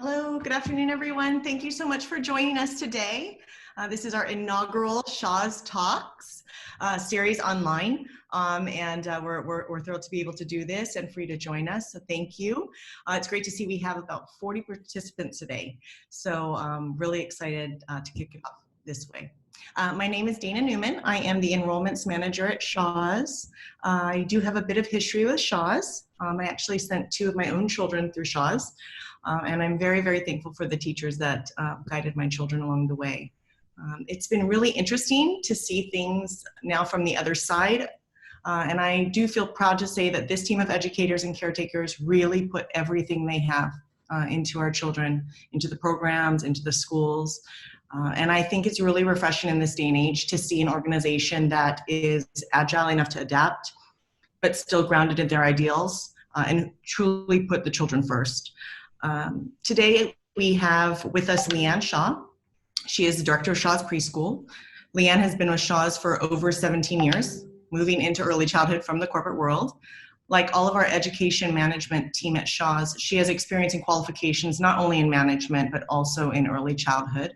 Hello, good afternoon, everyone. Thank you so much for joining us today. This is our inaugural Shaws Talks series online, we're thrilled to be able to do this and for you to join us, so thank you. It's great to see we have about 40 participants today, so really excited to kick it off this way. My name is Dana Newman. I am the enrollments manager at Shaws. I do have a bit of history with Shaws. I actually sent 2 of my own children through Shaws. And I'm very, very thankful for the teachers that guided my children along the way. It's been really interesting to see things now from the other side. And I do feel proud to say that this team of educators and caretakers really put everything they have into our children, into the programs, into the schools. And I think it's really refreshing in this day and age to see an organization that is agile enough to adapt, but still grounded in their ideals and truly put the children first. Today we have with us Liane Shaw. She is the director of Shaws Preschool. Liane has been with Shaws for over 17 years, moving into early childhood from the corporate world. Like all of our education management team at Shaws, she has experience and qualifications not only in management, but also in early childhood.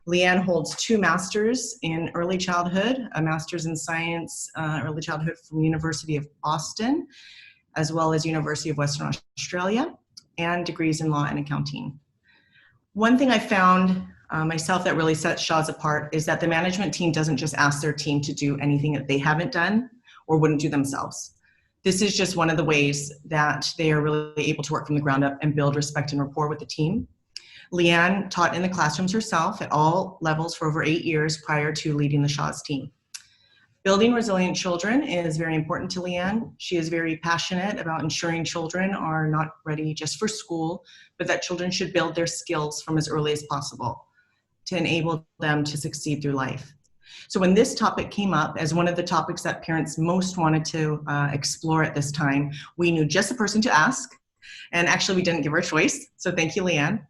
Liane holds 2 masters in early childhood, a master's in science, early childhood from University of Boston, as well as University of Western Australia, and degrees in law and accounting. One thing I found myself that really sets Shaws apart is that the management team doesn't just ask their team to do anything that they haven't done or wouldn't do themselves. This is just one of the ways that they are really able to work from the ground up and build respect and rapport with the team. Liane taught in the classrooms herself at all levels for over 8 years prior to leading the Shaws team. Building resilient children is very important to Liane. She is very passionate about ensuring children are not ready just for school, but that children should build their skills from as early as possible to enable them to succeed through life. So when this topic came up as one of the topics that parents most wanted to explore at this time, we knew just the person to ask, and actually we didn't give her a choice, so thank you, Liane.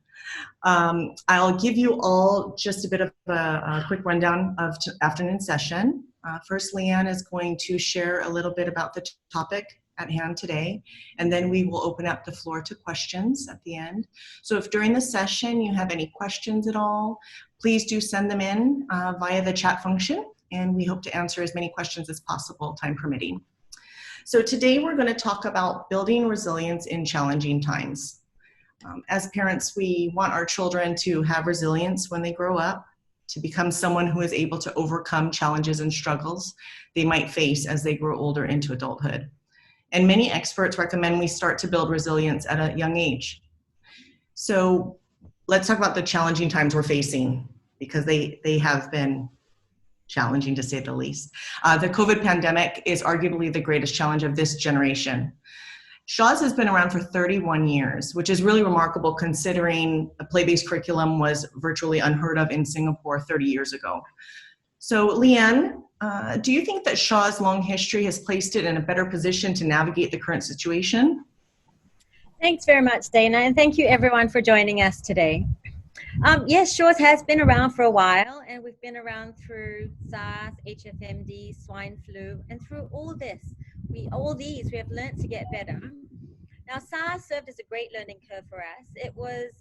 I'll give you all just a bit of a quick rundown of afternoon session. First, Liane is going to share a little bit about the topic at hand today, and then we will open up the floor to questions at the end. So if during the session you have any questions at all, please do send them in via the chat function, and we hope to answer as many questions as possible, time permitting. So today we're going to talk about building resilience in challenging times. As parents, we want our children to have resilience when they grow up, to become someone who is able to overcome challenges and struggles they might face as they grow older into adulthood. And many experts recommend we start to build resilience at a young age. So let's talk about the challenging times we're facing, because they have been challenging to say the least. The COVID pandemic is arguably the greatest challenge of this generation. Shaws has been around for 31 years, which is really remarkable considering a play-based curriculum was virtually unheard of in Singapore 30 years ago. So Liane, do you think that Shaws' long history has placed it in a better position to navigate the current situation? Thanks very much, Dana, and thank you everyone for joining us today. Yes, Shaws has been around for a while, and we've been around through SARS, HFMD, swine flu, and through all these we have learned to get better. Now, SARS served as a great learning curve for us. It was,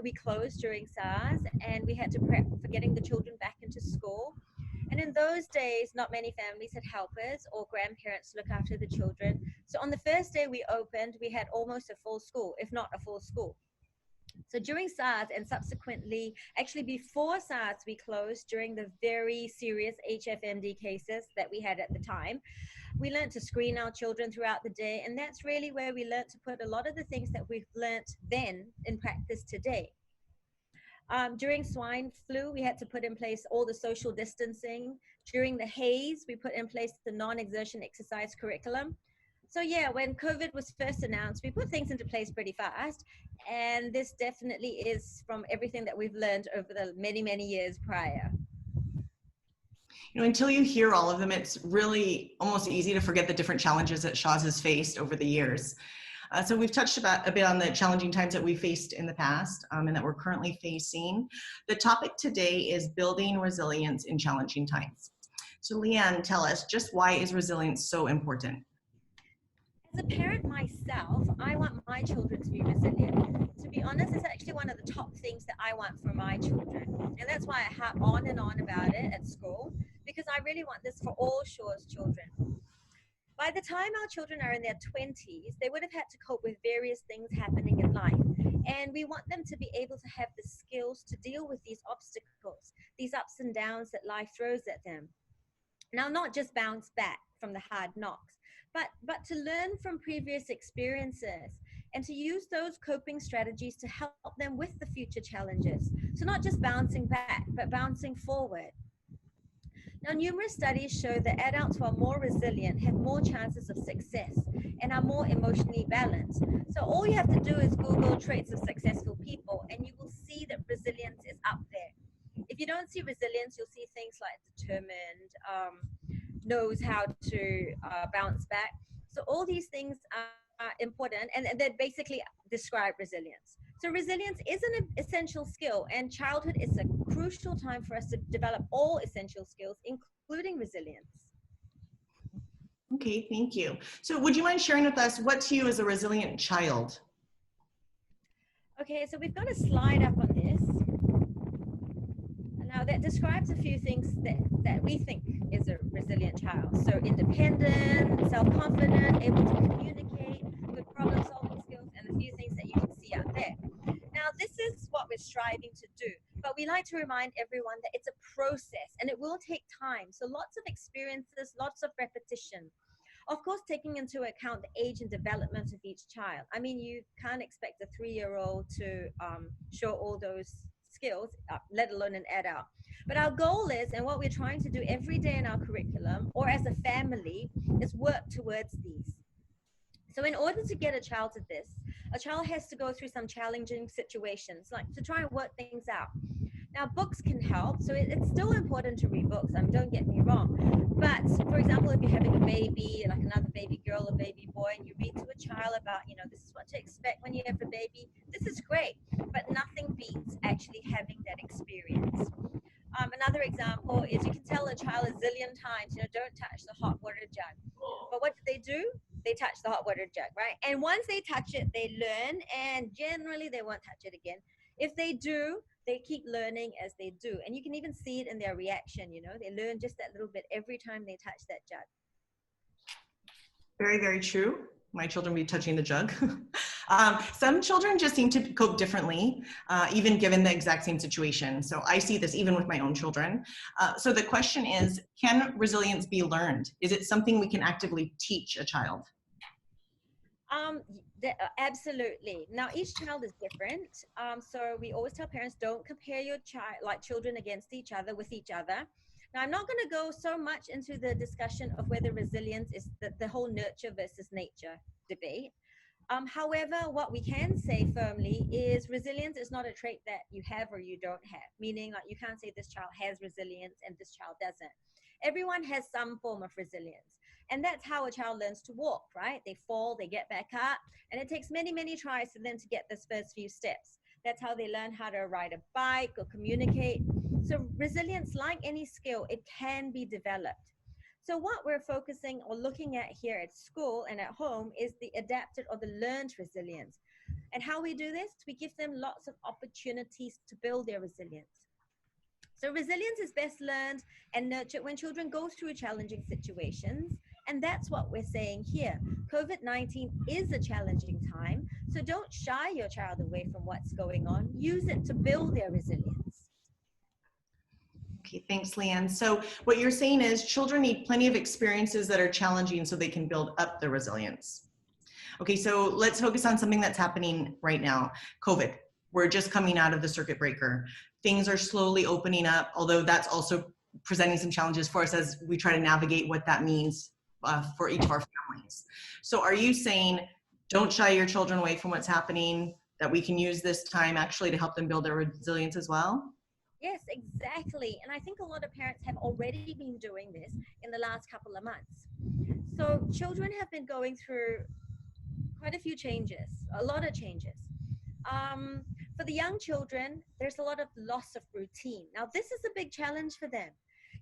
we closed during SARS, and we had to prep for getting the children back into school. And in those days, not many families had helpers or grandparents to look after the children. So on the first day we opened, we had almost a full school, if not a full school. So during SARS and subsequently, actually before SARS, we closed during the very serious HFMD cases that we had at the time. We learned to screen our children throughout the day, and that's really where we learned to put a lot of the things that we've learned then in practice today. During swine flu, we had to put in place all the social distancing. During the haze, we put in place the non-exertion exercise curriculum. So yeah, when COVID was first announced, we put things into place pretty fast. And this definitely is from everything that we've learned over the many, many years prior. You know, until you hear all of them, it's really almost easy to forget the different challenges that Shaws has faced over the years. So we've touched a bit on the challenging times that we faced in the past and that we're currently facing. The topic today is building resilience in challenging times. So Liane, tell us, just why is resilience so important? a parent myself, I want my children to be resilient. To be honest, it's actually one of the top things that I want for my children. And that's why I harp on and on about it at school, because I really want this for all Shaws children. By the time our children are in their 20s, they would have had to cope with various things happening in life. And we want them to be able to have the skills to deal with these obstacles, these ups and downs that life throws at them. Now, not just bounce back from the hard knocks, but to learn from previous experiences and to use those coping strategies to help them with the future challenges. So not just bouncing back, but bouncing forward. Now, numerous studies show that adults who are more resilient have more chances of success and are more emotionally balanced. So all you have to do is Google traits of successful people and you will see that resilience is up there. If you don't see resilience, you'll see things like determined, knows how to bounce back. So all these things are important and that basically describe resilience. So resilience is an essential skill, and childhood is a crucial time for us to develop all essential skills, including resilience. Okay, thank you. So would you mind sharing with us what to you is a resilient child? Okay, so we've got a slide up on this. Now that describes a few things that we think is a resilient child. So independent, self-confident, able to communicate, good problem-solving skills, and a few things that you can see out there. Now, this is what we're striving to do, but we like to remind everyone that it's a process and it will take time. So lots of experiences, lots of repetition. Of course, taking into account the age and development of each child. I mean, you can't expect a 3-year-old to show all those skills, let alone an adult. But our goal is, and what we're trying to do every day in our curriculum or as a family, is work towards these. So in order to get a child to this, a child has to go through some challenging situations, like to try and work things out. Now, books can help, so it's still important to read books, don't get me wrong. But, for example, if you're having a baby, like another baby girl or baby boy, and you read to a child about, this is what to expect when you have a baby, this is great, but nothing beats actually having that experience. Another example is you can tell a child a zillion times, don't touch the hot water jug. But what do? They touch the hot water jug, right? And once they touch it, they learn, and generally they won't touch it again. If they do, they keep learning as they do. And you can even see it in their reaction, they learn just that little bit every time they touch that jug. Very, very true. My children will be touching the jug. Some children just seem to cope differently, even given the exact same situation. So I see this even with my own children. So the question is, can resilience be learned? Is it something we can actively teach a child? Absolutely. Now, each child is different. So we always tell parents, don't compare your children against each other with each other. Now, I'm not going to go so much into the discussion of whether resilience is the whole nurture versus nature debate. However, what we can say firmly is resilience is not a trait that you have or you don't have, meaning like you can't say this child has resilience and this child doesn't. Everyone has some form of resilience. And that's how a child learns to walk, right? They fall, they get back up, and it takes many, many tries for them to get those first few steps. That's how they learn how to ride a bike or communicate. So resilience, like any skill, it can be developed. So what we're focusing or looking at here at school and at home is the adapted or the learned resilience. And how we do this, we give them lots of opportunities to build their resilience. So resilience is best learned and nurtured when children go through challenging situations. And that's what we're saying here. COVID-19 is a challenging time, so don't shy your child away from what's going on. Use it to build their resilience. Okay, thanks, Liane. So what you're saying is children need plenty of experiences that are challenging so they can build up their resilience. Okay, so let's focus on something that's happening right now, COVID. We're just coming out of the circuit breaker. Things are slowly opening up, although that's also presenting some challenges for us as we try to navigate what that means for each of our families. So are you saying don't shy your children away from what's happening, that we can use this time actually to help them build their resilience as well? Yes, exactly. And I think a lot of parents have already been doing this in the last couple of months. So children have been going through quite a few changes, a lot of changes. For the young children, there's a lot of loss of routine. Now, this is a big challenge for them.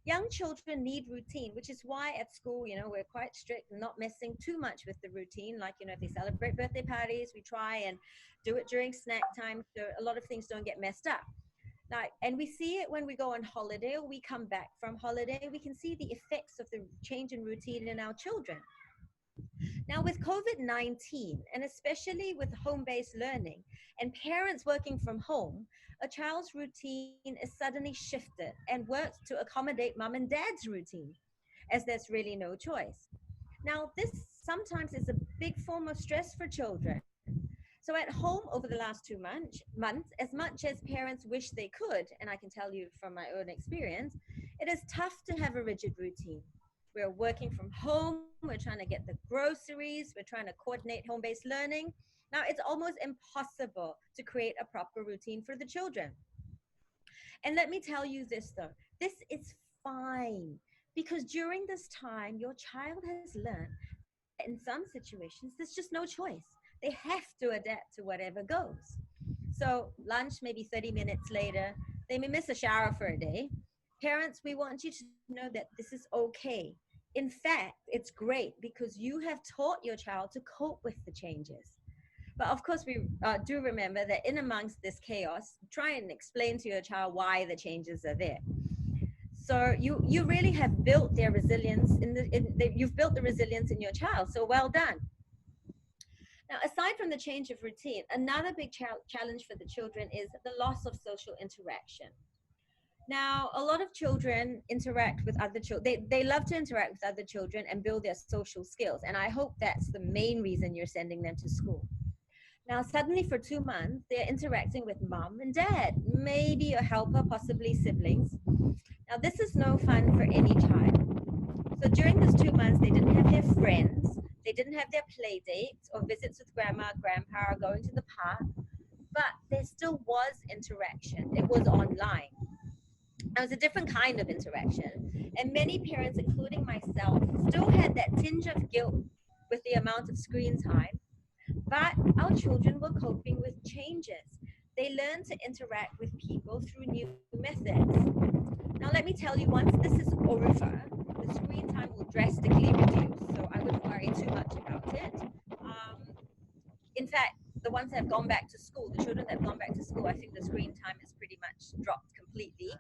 Young children need routine, which is why at school, we're quite strict and not messing too much with the routine. Like, if they celebrate birthday parties, we try and do it during snack time so a lot of things don't get messed up. Now, and we see it when we go on holiday or we come back from holiday, we can see the effects of the change in routine in our children. Now, with COVID-19, and especially with home-based learning and parents working from home, a child's routine is suddenly shifted and works to accommodate mom and dad's routine, as there's really no choice. Now, this sometimes is a big form of stress for children. So at home over the last 2 months, as much as parents wish they could, and I can tell you from my own experience, it is tough to have a rigid routine. We're working from home, we're trying to get the groceries, we're trying to coordinate home-based learning. Now it's almost impossible to create a proper routine for the children. And let me tell you this though, this is fine, because during this time, your child has learned that in some situations, there's just no choice. They have to adapt to whatever goes. So lunch, maybe 30 minutes later, they may miss a shower for a day. Parents, we want you to know that this is okay. In fact, it's great because you have taught your child to cope with the changes. But of course, we do remember that in amongst this chaos, try and explain to your child why the changes are there. So you really have built their resilience you've built the resilience in your child. So well done. Now, aside from the change of routine, another big challenge for the children is the loss of social interaction. Now, a lot of children interact with other children. They love to interact with other children and build their social skills. And I hope that's the main reason you're sending them to school. Now, suddenly for 2 months, they're interacting with mom and dad, maybe a helper, possibly siblings. Now, this is no fun for any child. So during those 2 months, they didn't have their friends. They didn't have their play dates or visits with grandma, grandpa, or going to the park. But there still was interaction. It was online. It was a different kind of interaction. And many parents, including myself, still had that tinge of guilt with the amount of screen time. But our children were coping with changes. They learned to interact with people through new methods. Now, let me tell you, once this is over, the screen time will drastically reduce. So I wouldn't worry too much about it. In fact, the ones that have gone back to school, the children that have gone back to school, I think the screen time is pretty much dropped completely.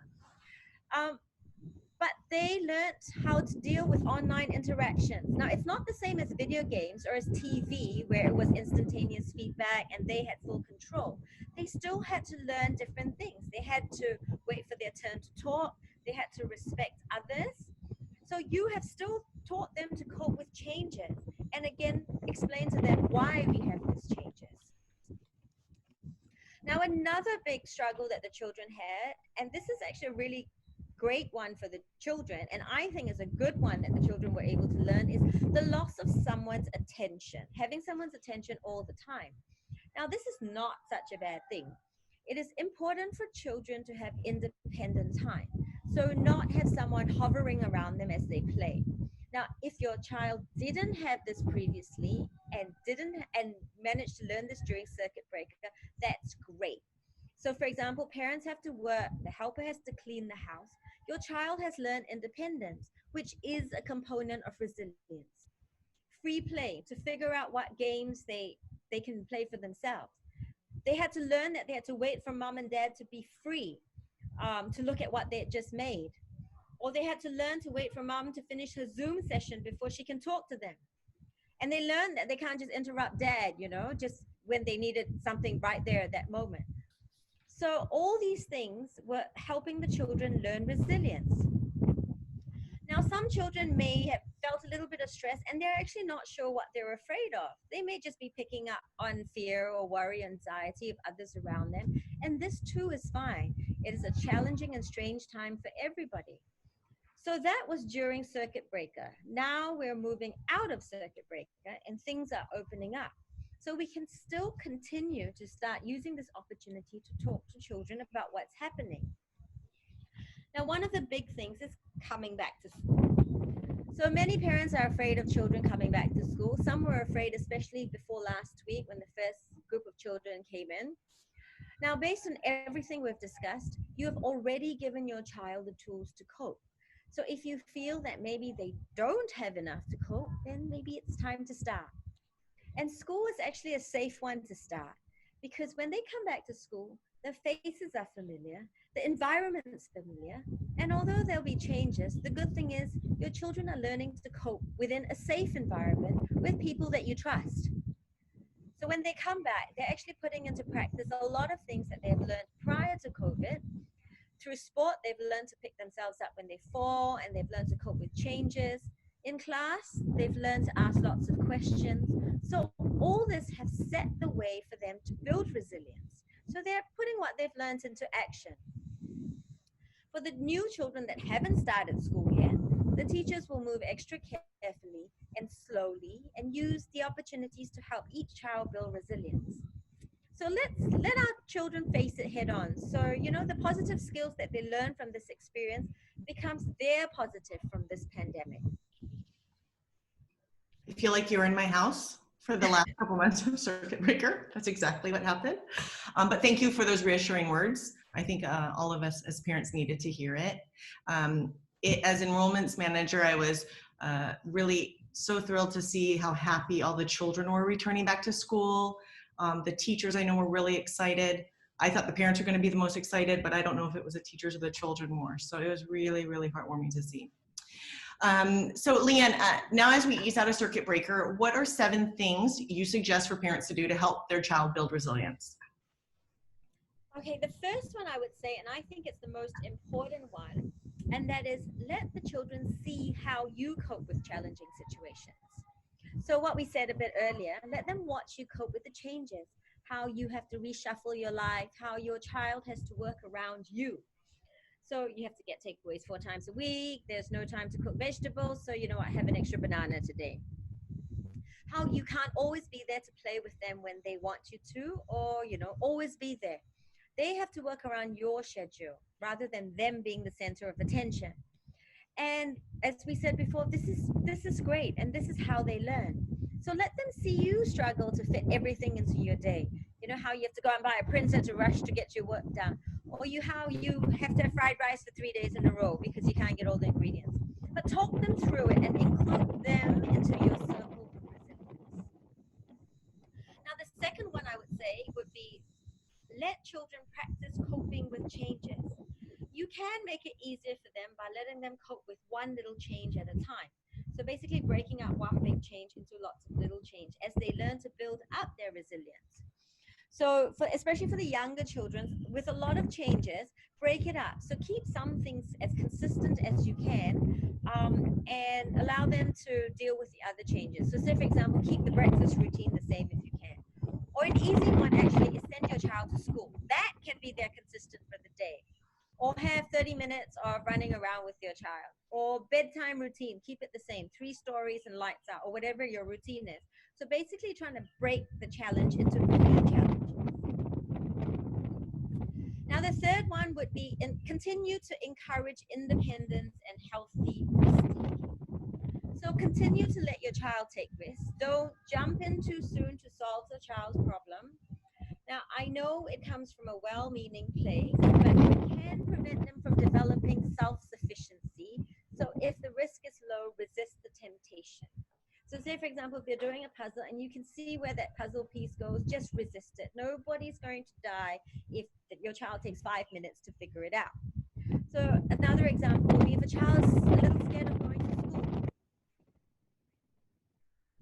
But they learned how to deal with online interactions. Now, it's not the same as video games or as TV, where it was instantaneous feedback and they had full control. They still had to learn different things. They had to wait for their turn to talk. They had to respect others. So you have still taught them to cope with changes. And again, explain to them why we have these changes. Now, another big struggle that the children had, and this is actually a really great one for the children, and I think is a good one that the children were able to learn, is the loss of someone's attention, having someone's attention all the time. Now, this is not such a bad thing. It is important for children to have independent time, so not have someone hovering around them as they play. Now, if your child didn't have this previously and managed to learn this during circuit breaker, that's great. So for example, parents have to work, the helper has to clean the house. Your child has learned independence, which is a component of resilience. Free play, to figure out what games they can play for themselves. They had to learn that they had to wait for mom and dad to be free to look at what they had just made. Or they had to learn to wait for mom to finish her Zoom session before she can talk to them. And they learned that they can't just interrupt dad, just when they needed something right there at that moment. So all these things were helping the children learn resilience. Now, some children may have felt a little bit of stress and they're actually not sure what they're afraid of. They may just be picking up on fear or worry, anxiety of others around them. And this too is fine. It is a challenging and strange time for everybody. So that was during circuit breaker. Now we're moving out of circuit breaker and things are opening up. So we can still continue to start using this opportunity to talk to children about what's happening. Now, one of the big things is coming back to school. So many parents are afraid of children coming back to school. Some were afraid, especially before last week when the first group of children came in. Now, based on everything we've discussed, you have already given your child the tools to cope. So if you feel that maybe they don't have enough to cope, then maybe it's time to start. And school is actually a safe one to start, because when they come back to school, their faces are familiar, the environment's familiar, and although there'll be changes, the good thing is your children are learning to cope within a safe environment with people that you trust. So when they come back, they're actually putting into practice a lot of things that they've learned prior to COVID. Through sport, they've learned to pick themselves up when they fall, and they've learned to cope with changes. In class, they've learned to ask lots of questions. So all this has set the way for them to build resilience. So they're putting what they've learned into action. For the new children that haven't started school yet, the teachers will move extra carefully and slowly and use the opportunities to help each child build resilience. So let our children face it head on. So, the positive skills that they learn from this experience becomes their positive from this pandemic. I feel like you're in my house for the last couple months of circuit breaker. That's exactly what happened. But thank you for those reassuring words. I think all of us as parents needed to hear it. As enrollments manager, I was really so thrilled to see how happy all the children were returning back to school. The teachers I know were really excited. I thought the parents were going to be the most excited, but I don't know if it was the teachers or the children more. So it was really, really heartwarming to see. So Liane, now as we ease out of circuit breaker, what are 7 things you suggest for parents to do to help their child build resilience? Okay, the first one I would say, and I think it's the most important one, and that is let the children see how you cope with challenging situations. So what we said a bit earlier, let them watch you cope with the changes, how you have to reshuffle your life, how your child has to work around you. So you have to get takeaways 4 times a week. There's no time to cook vegetables. So you know what, have an extra banana today. How you can't always be there to play with them when they want you to, or, always be there. They have to work around your schedule rather than them being the center of attention. And as we said before, this is great, and this is how they learn. So let them see you struggle to fit everything into your day. You know how you have to go and buy a printer to rush to get your work done, or how you have to have fried rice for 3 days in a row because you can't get all the ingredients. But talk them through it and include them into your circle of resilience. Now, the second one I would say would be let children practice coping with changes. You can make it easier for them by letting them cope with one little change at a time. So basically breaking up one big change into lots of little change as they learn to build up their resilience. So especially for the younger children, with a lot of changes, break it up. So keep some things as consistent as you can, and allow them to deal with the other changes. So say, for example, keep the breakfast routine the same if you can. Or an easy one actually is send your child to school. That can be their consistent for the day. Or have 30 minutes of running around with your child. Or bedtime routine, keep it the same, 3 stories and lights out, or whatever your routine is. So basically trying to break the challenge into mini challenges. Now the third one would be continue to encourage independence and healthy risk-taking. So continue to let your child take risks. Don't jump in too soon to solve the child's problem. Now, I know it comes from a well-meaning place, but it can prevent them from developing self-sufficiency. So if the risk is low, resist the temptation. So say, for example, if you're doing a puzzle and you can see where that puzzle piece goes, just resist it. Nobody's going to die if your child takes 5 minutes to figure it out. So another example would be if a child's a little scared of going to school.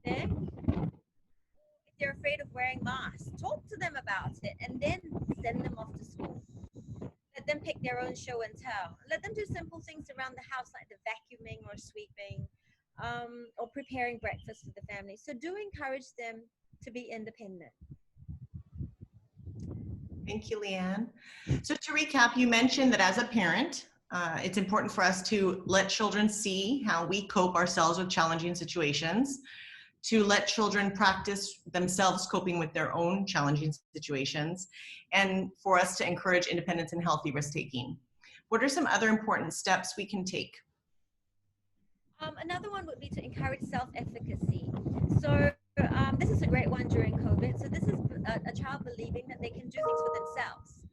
Okay? If they're afraid of wearing masks, talk to them about it and then send them off to school. Let them pick their own show and tell. Let them do simple things around the house like the vacuuming or sweeping, or preparing breakfast for the family. So do encourage them to be independent. Thank you, Liane. So to recap, you mentioned that as a parent, it's important for us to let children see how we cope ourselves with challenging situations, to let children practice themselves coping with their own challenging situations, and for us to encourage independence and healthy risk-taking. What are some other important steps we can take? Another one would be to encourage self-efficacy. So this is a great one during COVID. So this is a child believing that they can do things for themselves.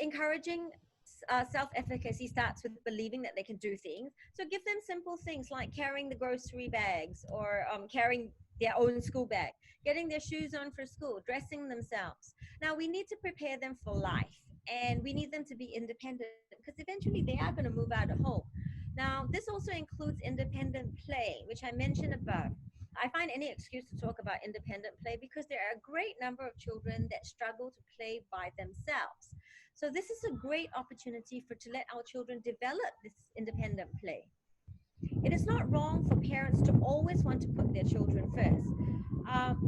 Encouraging self-efficacy starts with believing that they can do things. So give them simple things like carrying the grocery bags, or carrying their own school bag, getting their shoes on for school, dressing themselves. Now we need to prepare them for life, and we need them to be independent, because eventually they are going to move out of home. Now this also includes independent play, which I mentioned above. I find any excuse to talk about independent play, because there are a great number of children that struggle to play by themselves. So this is a great opportunity to let our children develop this independent play. It is not wrong for parents to always want to put their children first.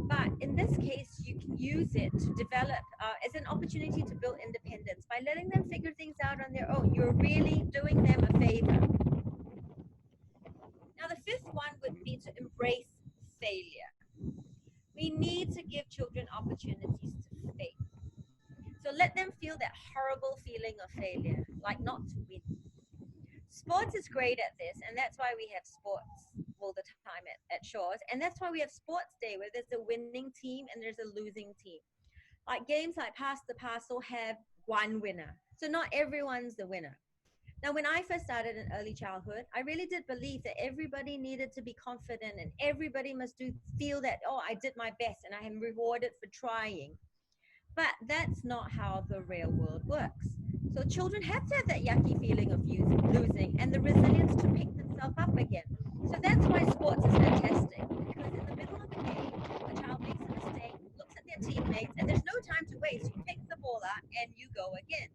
But in this case, you can use it to develop as an opportunity to build independence by letting them figure things out on their own. You're really doing them a favor. Now, the fifth one would be to embrace failure. We need to give children opportunities to fail. So let them feel that horrible feeling of failure, like not to win. Sports is great at this, and that's why we have sports all the time at Shaws. And that's why we have sports day, where there's a winning team and there's a losing team. Like games like Pass the Parcel have one winner. So not everyone's the winner. Now, when I first started in early childhood, I really did believe that everybody needed to be confident, and everybody must feel that, oh, I did my best and I am rewarded for trying. But that's not how the real world works. So children have to have that yucky feeling of losing, and the resilience to pick themselves up again. So that's why sports is fantastic, because in the middle of the game, a child makes a mistake, looks at their teammates, and there's no time to waste. You pick the ball up and you go again.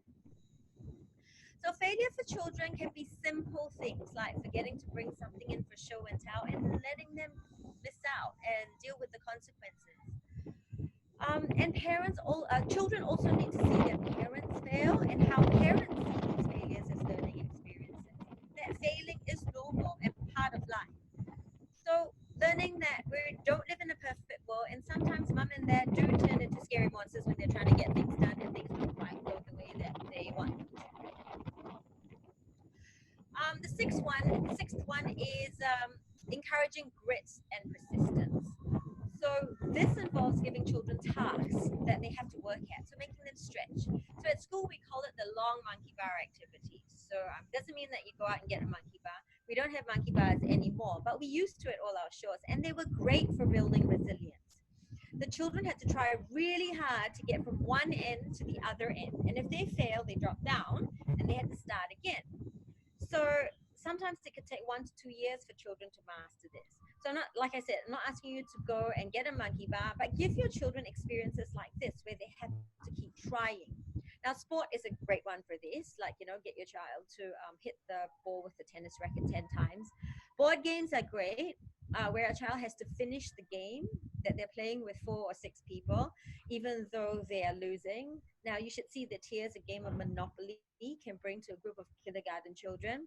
So failure for children can be simple things like forgetting to bring something in for show and tell, and letting them miss out and deal with the consequences. And children also need to see their parents fail, and how parents see these failures as learning experiences. That failing is normal and part of life. So learning that we don't live in a perfect world, and sometimes mum and dad do turn into scary monsters when they're trying to get things done and things don't quite go the way that they want them to. The sixth one is encouraging grit and persistence. So this involves giving children tasks that they have to work at, so making them stretch. So at school, we call it the long monkey bar activity. So it doesn't mean that you go out and get a monkey bar. We don't have monkey bars anymore, but we used to at all our Shaws, and they were great for building resilience. The children had to try really hard to get from one end to the other end. And if they fail, they drop down and they had to start again. So sometimes it could take 1 to 2 years for children to master this. So like I said, I'm not asking you to go and get a monkey bar, but give your children experiences like this where they have to keep trying. Now, sport is a great one for this. Like, get your child to hit the ball with the tennis racket 10 times. Board games are great, where a child has to finish the game that they're playing with 4 or 6 people, even though they are losing. Now, you should see the tears a game of Monopoly can bring to a group of kindergarten children.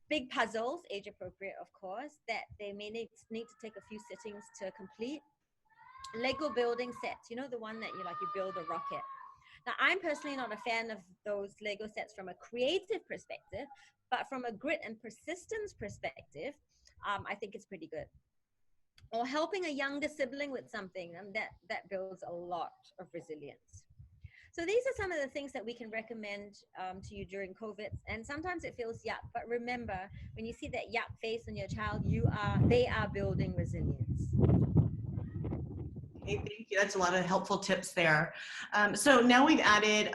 Big puzzles, age appropriate, of course, that they may need to take a few sittings to complete. Lego building sets, the one that you build a rocket. Now, I'm personally not a fan of those Lego sets from a creative perspective, but from a grit and persistence perspective, I think it's pretty good. Or helping a younger sibling with something, that builds a lot of resilience. So these are some of the things that we can recommend to you during COVID. And sometimes it feels yuck, but remember, when you see that yuck face on your child, they are building resilience. Okay, thank you. That's a lot of helpful tips there. So now we've added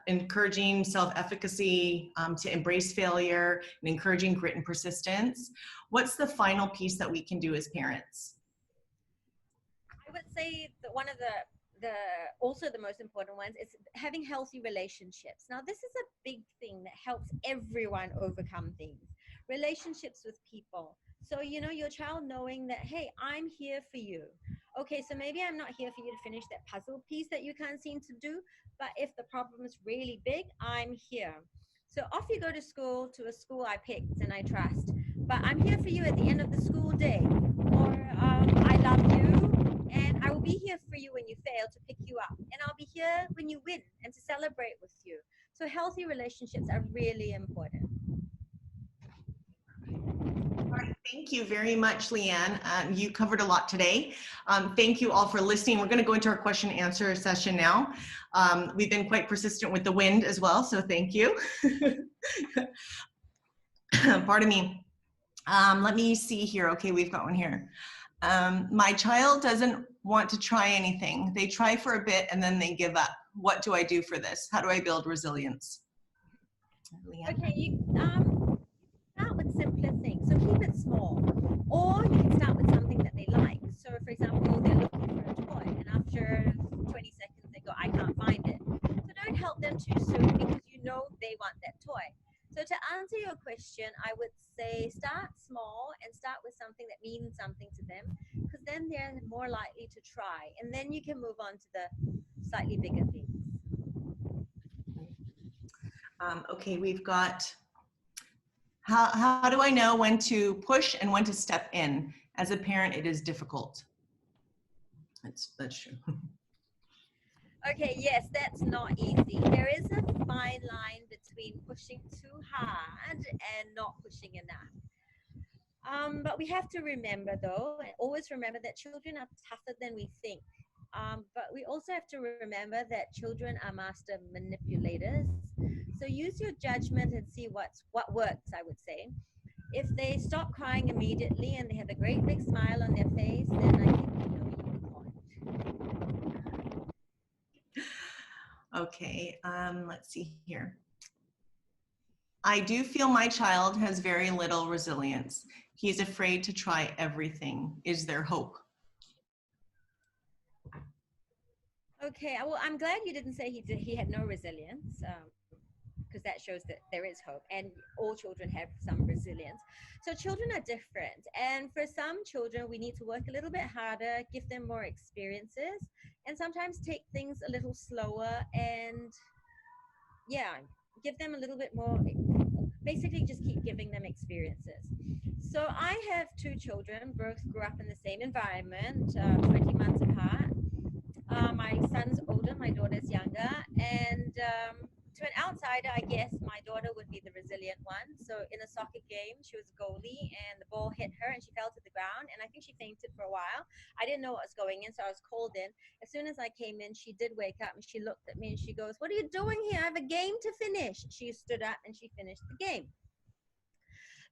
encouraging self-efficacy, to embrace failure, and encouraging grit and persistence. What's the final piece that we can do as parents? I would say that one of also the most important ones is having healthy relationships. Now, this is a big thing that helps everyone overcome things. Relationships with people. So, your child knowing that, hey, I'm here for you. Okay, so maybe I'm not here for you to finish that puzzle piece that you can't seem to do, but if the problem is really big, I'm here. So off you go to a school I picked and I trust. But I'm here for you at the end of the school day. Or I love you, and I will be here for you when you fail to pick you up. And I'll be here when you win and to celebrate with you. So healthy relationships are really important. Thank you very much, Liane. You covered a lot today. Thank you all for listening. We're going to go into our question and answer session now. We've been quite persistent with the wind as well, so thank you. Pardon me. Let me see here. Okay, we've got one here. My child doesn't want to try anything. They try for a bit and then they give up. What do I do for this? How do I build resilience? Liane? Okay, you start with simpler things. So keep it small. Or you can start with something that they like. So for example, they're looking for a toy and after 20 seconds they go, I can't find it. So don't help them too soon because you know they want that toy. So to answer your question, I would say start small and start with something that means something to them because then they're more likely to try. And then you can move on to the slightly bigger things. Okay, we've got, how do I know when to push and when to step in? As a parent, it is difficult. That's true. Okay, yes, that's not easy. There is a fine line between pushing too hard and not pushing enough. But we have to remember, though, and always remember that children are tougher than we think. But we also have to remember that children are master manipulators. So use your judgment and see what works, I would say. If they stop crying immediately and they have a great big smile on their face, then I think you know you can want. Okay, let's see here. I do feel my child has very little resilience. He's afraid to try everything. Is there hope? Okay, well, I'm glad you didn't say he had no resilience, because that shows that there is hope, and all children have some resilience. So children are different, and for some children, we need to work a little bit harder, give them more experiences, and sometimes take things a little slower, and yeah, give them a little bit more. Basically, just keep giving them experiences. So I have two children, both grew up in the same environment, 20 months apart. My son's older, my daughter's younger, and to an outsider, I guess my daughter would be the resilient one. So in a soccer game, she was a goalie, and the ball hit her, and she fell to the ground, and I think she fainted for a while. I didn't know what was going in, so I was called in. As soon as I came in, she did wake up, and she looked at me, and she goes, "What are you doing here? I have a game to finish." She stood up, and she finished the game.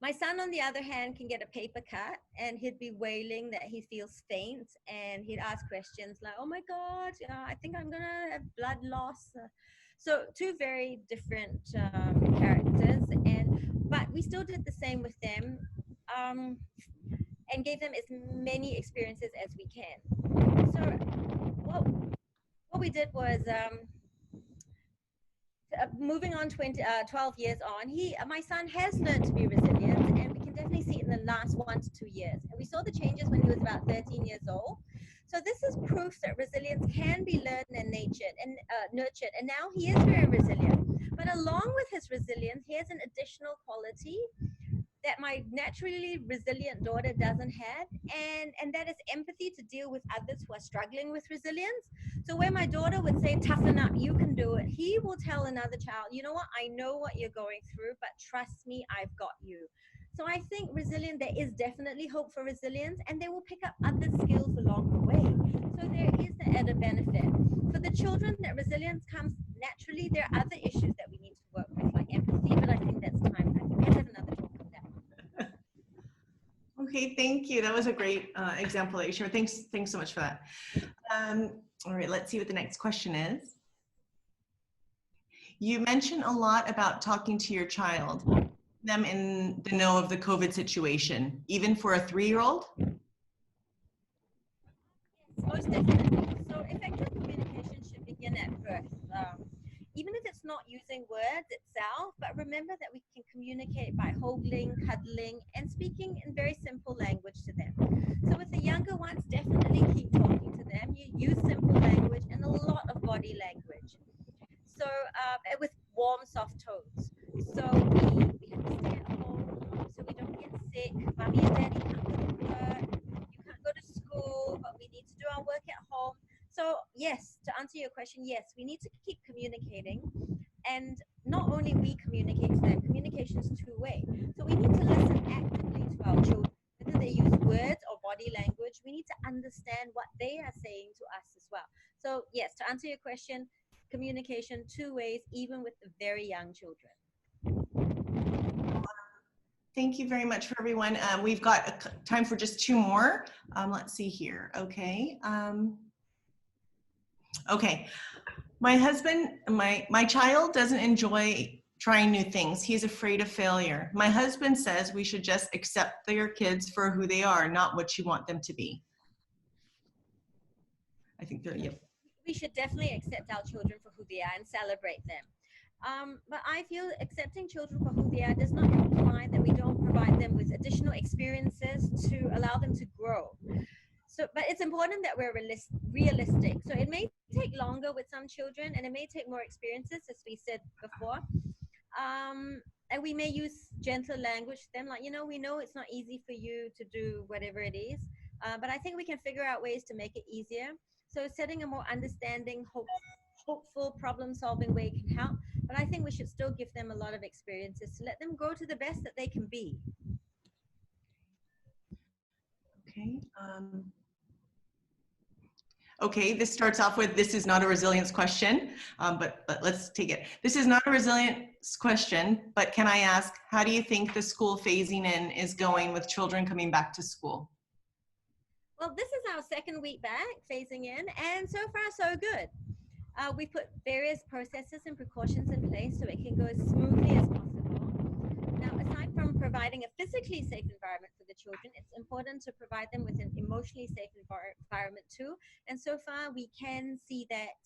My son, on the other hand, can get a paper cut and he'd be wailing that he feels faint and he'd ask questions like, "Oh my God, I think I'm going to have blood loss." So two very different characters, but we still did the same with them and gave them as many experiences as we can. So what we did was moving on 12 years on, my son has learned to be resilient, and we can definitely see it in the last 1 to 2 years. And we saw the changes when he was about 13 years old. So this is proof that resilience can be learned and nurtured. And now he is very resilient. But along with his resilience, he has an additional quality that my naturally resilient daughter doesn't have, and that is empathy to deal with others who are struggling with resilience. So where my daughter would say, "Toughen up, you can do it," he will tell another child, "You know what, I know what you're going through, but trust me, I've got you." So I think there is definitely hope for resilience, and they will pick up other skills along the way. So there is the added benefit. For the children that resilience comes naturally, there are other issues that we need to work with, like empathy, but I think that's time. I think we have another talk on that. Okay, thank you. That was a great example that you shared. Thanks so much for that. All right, let's see what the next question is. You mentioned a lot about talking to your child, them in the know of the COVID situation, even for a 3-year-old? Yes, most definitely. So effective communication should begin at birth. Even if it's not using words itself, but remember that we can communicate by holding, cuddling, and speaking in very simple language to them. So with the younger ones, definitely keep talking to them. You use simple language and a lot of body language. So with warm, soft tones. So we have to stay at home so we don't get sick. Mommy and Daddy can't go to work. You can't go to school, but we need to do our work at home. So yes, to answer your question, yes, we need to keep communicating. And not only we communicate to them, communication is two-way. So we need to listen actively to well. Children, whether they use words or body language, we need to understand what they are saying to us as well. So yes, to answer your question, communication two ways, even with the very young children. Thank you very much for everyone. We've got time for just two more. Let's see here. Okay. Okay. My husband, my child doesn't enjoy trying new things. He's afraid of failure. My husband says we should just accept their kids for who they are, not what you want them to be. I think they're, yep. We should definitely accept our children for who they are and celebrate them. But I feel accepting children for who they are does not imply that we don't provide them with additional experiences to allow them to grow. So, but it's important that we're realistic. So it may take longer with some children, and it may take more experiences, as we said before. And we may use gentle language to them, like, we know it's not easy for you to do whatever it is, but I think we can figure out ways to make it easier. So setting a more understanding, hopeful, problem-solving way can help. But I think we should still give them a lot of experiences to let them grow to the best that they can be. Okay. Okay, this starts off with, this is not a resilience question, but let's take it. This is not a resilience question, but can I ask, how do you think the school phasing in is going with children coming back to school? Well, this is our second week back, phasing in, and so far so good. We put various processes and precautions in place so it can go as smoothly as possible. Now, aside from providing a physically safe environment for the children, it's important to provide them with an emotionally safe environment too. And so far, we can see that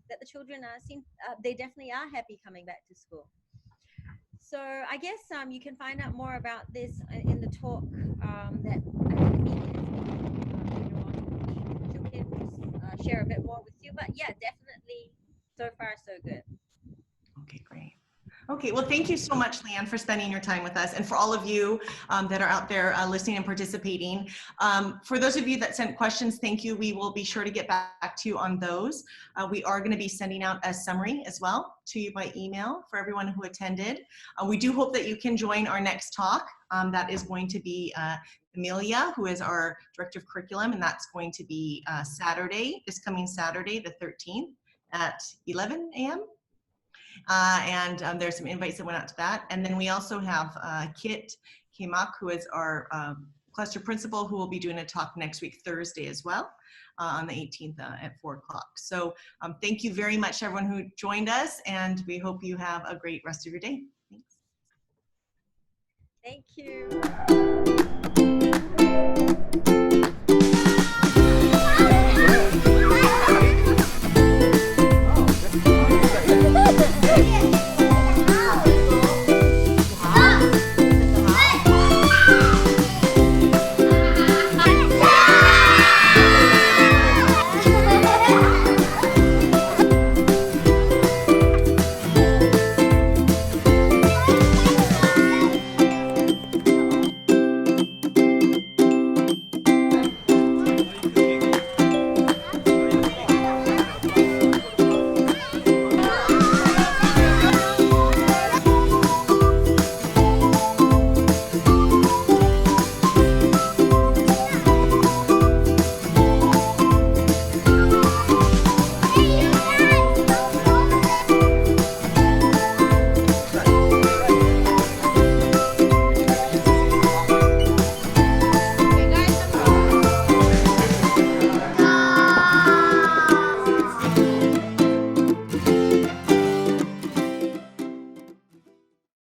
that the children they definitely are happy coming back to school. So I guess you can find out more about this in the talk that she'll be able to share a bit more with you. But yeah, definitely, so far so good. Okay, great. Okay, well, thank you so much, Liane, for spending your time with us, and for all of you that are out there listening and participating. For those of you that sent questions, thank you. We will be sure to get back to you on those. We are going to be sending out a summary as well to you by email for everyone who attended. We do hope that you can join our next talk. That is going to be Amelia, who is our Director of Curriculum, and that's going to be this coming Saturday, the 13th at 11 a.m. There's some invites that went out to that. And then we also have Kit Kimak, who is our cluster principal, who will be doing a talk next week, Thursday as well, on the 18th at 4 o'clock. So thank you very much to everyone who joined us, and we hope you have a great rest of your day. Thanks. Thank you.